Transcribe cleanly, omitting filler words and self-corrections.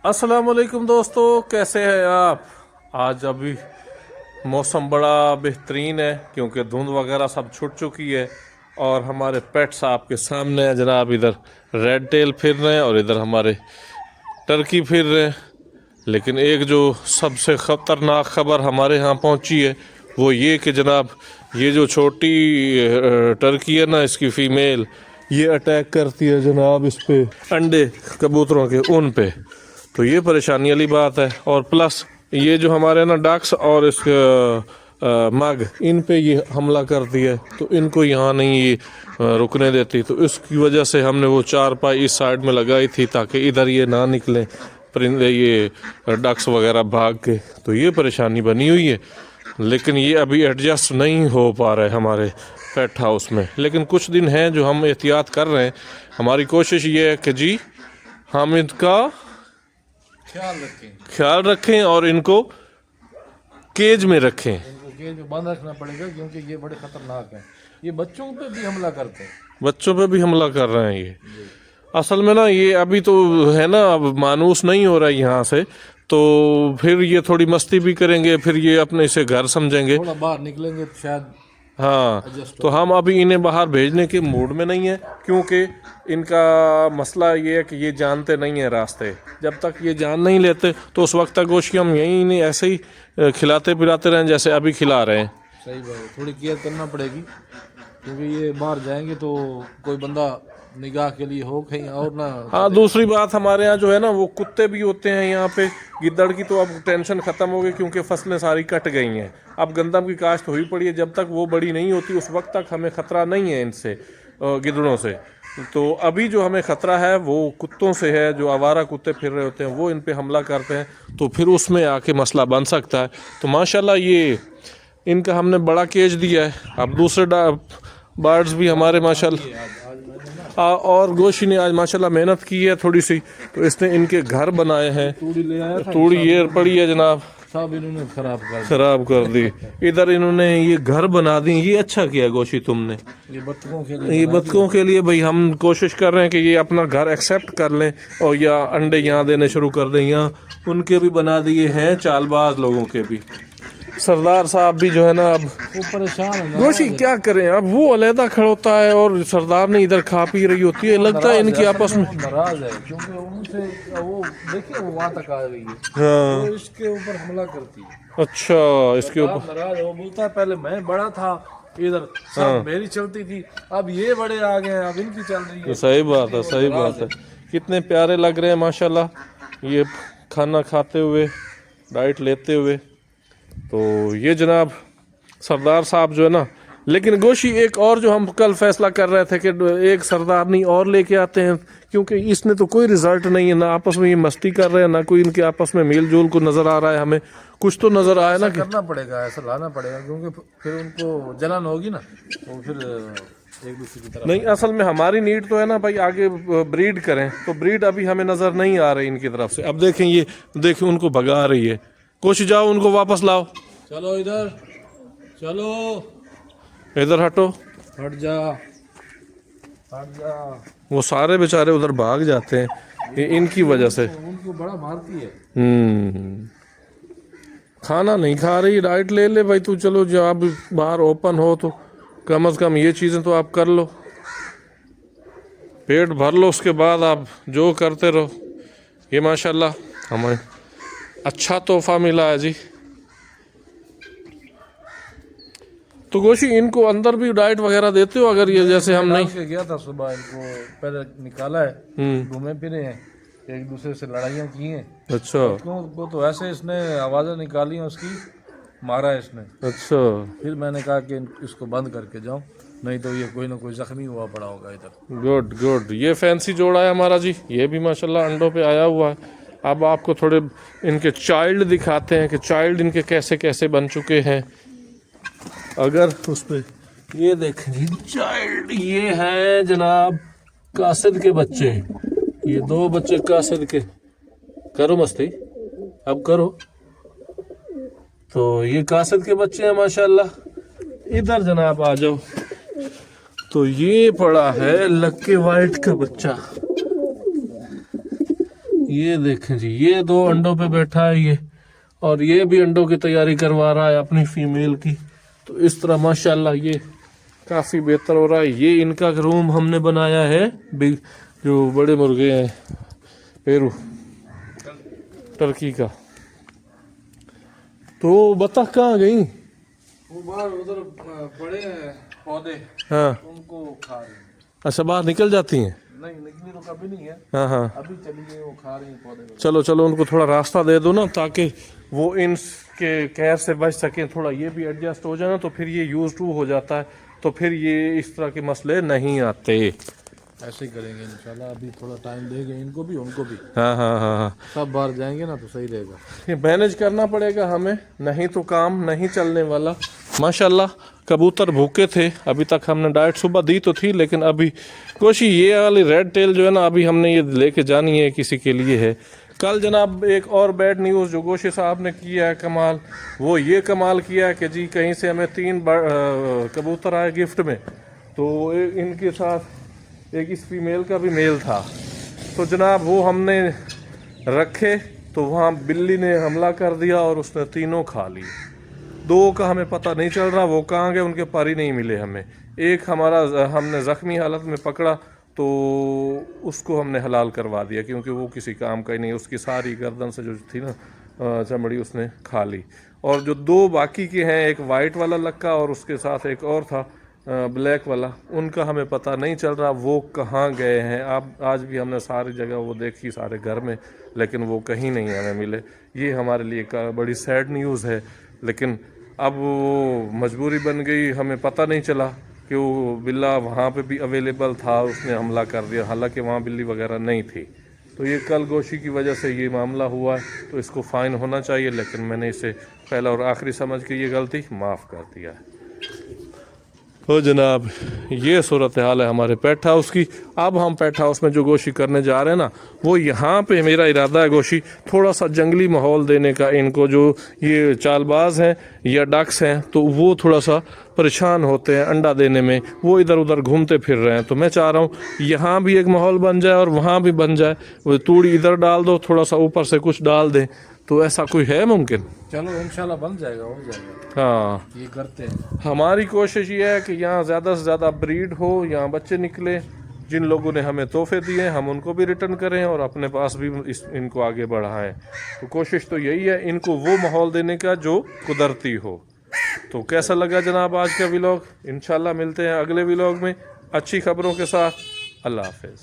अस्सलाम वालेकुम दोस्तों, कैसे हैं आप। आज अभी मौसम बड़ा बेहतरीन है क्योंकि धुंध वगैरह सब छुट चुकी है और हमारे पेट्स आपके सामने हैं जनाब। इधर रेड टेल फिर रहे हैं और इधर हमारे टर्की फिर रहे हैं। लेकिन एक जो सबसे ख़तरनाक ख़बर हमारे यहाँ पहुँची है वो ये कि जनाब ये जो छोटी टर्की है ना, इसकी फ़ीमेल ये अटैक करती है जनाब इस पे अंडे कबूतरों के उन पे। तो ये परेशानी वाली बात है। और प्लस ये जो हमारे ना डक्स और इस मग इन पे ये हमला करती है, तो इनको यहाँ नहीं ये रुकने देती। तो इसकी वजह से हमने वो चारपाई इस साइड में लगाई थी ताकि इधर ये ना निकलें परिंदे, ये डक्स वगैरह भाग के। तो ये परेशानी बनी हुई है, लेकिन ये अभी एडजस्ट नहीं हो पा रहा है हमारे पेट हाउस में। लेकिन कुछ दिन हैं जो हम एहतियात कर रहे हैं। हमारी कोशिश ये है कि जी हम इनका ख्याल रखें और इनको केज में रखें। इनको केज में बंद रखना पड़ेगा क्योंकि ये बड़े खतरनाक हैं। ये बच्चों पे भी हमला करते हैं, बच्चों पे भी हमला कर रहे हैं ये। असल में ना ये अभी तो है ना, अब मानूस नहीं हो रहा है यहाँ से, तो फिर ये थोड़ी मस्ती भी करेंगे, फिर ये अपने से घर समझेंगे। थोड़ा बाहर निकलेंगे तो शायद हाँ, तो हम अभी इन्हें बाहर भेजने के मूड में नहीं है क्योंकि इनका मसला ये है कि ये जानते नहीं हैं रास्ते। जब तक ये जान नहीं लेते तो उस वक्त तक गोश्त हम यहीं इन्हें ऐसे ही खिलाते पिलाते रहें जैसे अभी खिला रहे हैं। सही बात है, थोड़ी केयर करना पड़ेगी क्योंकि ये बाहर जाएंगे तो कोई बंदा निगाह के लिए हो कहीं और ना। हाँ, दूसरी बात हमारे यहाँ जो है ना वो कुत्ते भी होते हैं यहाँ पे। गिद्दड़ की तो अब टेंशन ख़त्म हो गई क्योंकि फसलें सारी कट गई हैं। अब गंदम की काश्त हुई पड़ी है, जब तक वो बड़ी नहीं होती उस वक्त तक हमें ख़तरा नहीं है इनसे, गिद्दड़ों से। तो अभी जो हमें ख़तरा है वो कुत्तों से है, जो आवारा कुत्ते फिर रहे होते हैं वो इन पे हमला करते हैं, तो फिर उसमें आके मसला बन सकता है। तो माशाल्लाह ये इनका हमने बड़ा केज दिया है। अब दूसरे बर्ड्स भी हमारे माशाल्लाह और गोशी ने आज माशाल्लाह मेहनत की है थोड़ी सी, तो इसने इनके घर बनाए हैं। तूड़ी ले आया था, थोड़ी ये पड़ी है जनाब, सब इन्होंने खराब कर दी। इधर इन्होंने ये घर बना दी। ये अच्छा किया गोशी तुमने, ये बच्चों के लिए। ये बच्चों के लिए भाई हम कोशिश कर रहे हैं कि ये अपना घर एक्सेप्ट कर लें और या अंडे यहाँ देने शुरू कर दें। यहाँ उनके भी बना दिए हैं, चालबाज लोगों के भी। सरदार साहब भी जो है ना अब वो परेशान है। गोशी क्या करें, अब वो अलहदा खड़ोता है और सरदार ने इधर खा पी रही होती है। लगता है इनकी आपस में नाराज है क्योंकि उनसे वो देखिए वो वहाँ तक आ गई है। हाँ, तो इसके ऊपर हमला करती है। अच्छा, इसके ऊपर नाराज है, वो बोलता है पहले मैं बड़ा था इधर सब मेरी चलती थी, अब ये बड़े आ गए, अब इनकी चल रही है। सही बात है, सही बात है। कितने प्यारे लग रहे हैं माशाल्लाह ये खाना खाते हुए, डाइट लेते हुए। तो ये जनाब सरदार साहब जो है ना। लेकिन गोशी एक और जो हम कल फैसला कर रहे थे कि एक सरदारनी और लेके आते हैं क्योंकि इसने तो कोई रिजल्ट नहीं है, ना आपस में ये मस्ती कर रहे हैं, ना कोई इनके आपस में मेल जोल को नज़र आ रहा है। हमें कुछ तो नज़र आया ना कि करना पड़ेगा, ऐसा लाना पड़ेगा क्योंकि फिर उनको जलन होगी ना, तो फिर एक दूसरे की तरफ नहीं। असल में हमारी नीड तो है ना भाई आगे ब्रीड करें, तो ब्रीड अभी हमें नज़र नहीं आ रही इनकी तरफ से। अब देखें, ये देखें उनको भगा रही है। कोशिश जाओ उनको वापस लाओ। चलो इधर चलो, इधर हटो, हट जा हट जा। वो सारे बेचारे उधर भाग जाते हैं ये इनकी वजह से। उनको बड़ा मारती है। खाना नहीं खा रही, डाइट ले ले भाई तू। चलो जब आप बाहर ओपन हो तो कम से कम ये चीज़ें तो आप कर लो, पेट भर लो, उसके बाद आप जो करते रहो। ये माशाल्लाह हमें अच्छा तोहफा मिला है जी। तो गोशी इनको अंदर भी डाइट वगैरह देते हो अगर ये जैसे हम नहीं? के गया था सुबह, इनको पहले निकाला है, घूमे फिरे हैं, एक दूसरे से लड़ाइयाँ की हैं। अच्छा, वो तो ऐसे इसने आवाज़ें निकाली हैं उसकी, मारा है इसने। अच्छा, फिर मैंने कहा कि इसको बंद करके जाऊं, नहीं तो ये कोई ना कोई जख्मी हुआ पड़ा होगा इधर। Good good. ये फैंसी जोड़ा है हमारा जी, ये भी माशाल्लाह अंडों पे आया हुआ है। अब आपको थोड़े इनके चाइल्ड दिखाते हैं कि चाइल्ड इनके कैसे कैसे बन चुके हैं। अगर उस पे ये देखें जी चाइल्ड, ये हैं जनाब कासिद के बच्चे। ये दो बच्चे कासिद के। करो मस्ती, अब करो। तो ये कासिद के बच्चे हैं माशाल्लाह। इधर जनाब आ जाओ। तो ये पड़ा है लक्की वाइट का बच्चा। ये देखें जी, ये 2 अंडों पे बैठा है ये, और ये भी अंडों की तैयारी करवा रहा है अपनी फीमेल की। तो इस तरह माशाल्लाह ये काफ़ी बेहतर हो रहा है। ये इनका रूम हमने बनाया है, जो बड़े मुर्गे हैं पेरू टर्की का। तो बतख कहाँ गई? वो बाहर उधर पड़े हैं पौधे, हाँ उनको खा रहे हैं। अच्छा, बाहर निकल जाती हैं? नहीं, निकली तो कभी नहीं है, हाँ हाँ, अभी चली गई, वो खा रही हैं पौधे। चलो चलो उनको थोड़ा रास्ता दे दो ना, ताकि वो इनके कहर से बच सकें। थोड़ा ये भी एडजस्ट हो जाए ना, तो फिर ये यूज टू हो जाता है, तो फिर ये इस तरह के मसले नहीं आते। ऐसे ही करेंगे इंशाल्लाह, अभी थोड़ा टाइम देंगे इनको भी, उनको भी। हाँ हाँ हाँ हाँ, सब बाहर जाएंगे ना तो सही रहेगा। ये मैनेज करना पड़ेगा हमें, नहीं तो काम नहीं चलने वाला। माशाल्लाह कबूतर भूखे थे, अभी तक हमने डाइट सुबह दी तो थी, लेकिन अभी कोशिश ये वाली रेड टेल जो है ना, अभी हमने ये लेके जानी है, किसी के लिए है। कल जनाब एक और बैड न्यूज़ जो गोशी साहब ने किया है कमाल, वो ये कमाल किया है कि जी कहीं से हमें 3 कबूतर आए गिफ्ट में, तो इनके साथ एक इस फीमेल का भी मेल था। तो जनाब वो हमने रखे, तो वहाँ बिल्ली ने हमला कर दिया और उसने तीनों खा लिए। 2 का हमें पता नहीं चल रहा वो कहाँ गए, उनके पर ही नहीं मिले हमें। एक हमने ज़ख्मी हालत में पकड़ा, तो उसको हमने हलाल करवा दिया, क्योंकि वो किसी काम का ही नहीं, उसकी सारी गर्दन से जो थी ना चमड़ी उसने खा ली। और जो 2 बाकी के हैं, एक वाइट वाला लक्का और उसके साथ एक और था ब्लैक वाला, उनका हमें पता नहीं चल रहा वो कहाँ गए हैं। आज भी हमने सारी जगह वो देखी, सारे घर में, लेकिन वो कहीं नहीं हमें मिले। ये हमारे लिए बड़ी सैड न्यूज़ है, लेकिन अब वो मजबूरी बन गई, हमें पता नहीं चला कि वो बिल्ला वहाँ पे भी अवेलेबल था, उसने हमला कर दिया, हालांकि वहाँ बिल्ली वगैरह नहीं थी। तो ये कल गोशी की वजह से ये मामला हुआ है, तो इसको फ़ाइन होना चाहिए, लेकिन मैंने इसे पहला और आखिरी समझ के ये गलती माफ़ कर दिया है। हो जनाब, ये सूरत हाल है हमारे पेट हाउस की। अब हम पेट हाउस में जो गोशी करने जा रहे हैं ना, वो यहाँ पे मेरा इरादा है गोशी थोड़ा सा जंगली माहौल देने का इनको। जो ये चालबाज हैं या डक्स हैं, तो वो थोड़ा सा परेशान होते हैं अंडा देने में, वो इधर उधर घूमते फिर रहे हैं। तो मैं चाह रहा हूँ यहाँ भी एक माहौल बन जाए और वहाँ भी बन जाए। वो तूड़ी इधर डाल दो, थोड़ा सा ऊपर से कुछ डाल दें, तो ऐसा कोई है मुमकिन? चलो इंशाल्लाह बन जाएगा, हो जाएगा। हाँ, ये करते हैं। हमारी कोशिश ये है कि यहाँ ज़्यादा से ज़्यादा ब्रीड हो, यहाँ बच्चे निकले। जिन लोगों ने हमें तोहफे दिए हम उनको भी रिटर्न करें और अपने पास भी इनको आगे बढ़ाएं। तो कोशिश तो यही है, इनको वो माहौल देने का जो कुदरती हो। तो कैसा लगा जनाब आज का व्लॉग? इंशाल्लाह मिलते हैं अगले व्लॉग में अच्छी खबरों के साथ। अल्लाह हाफिज़।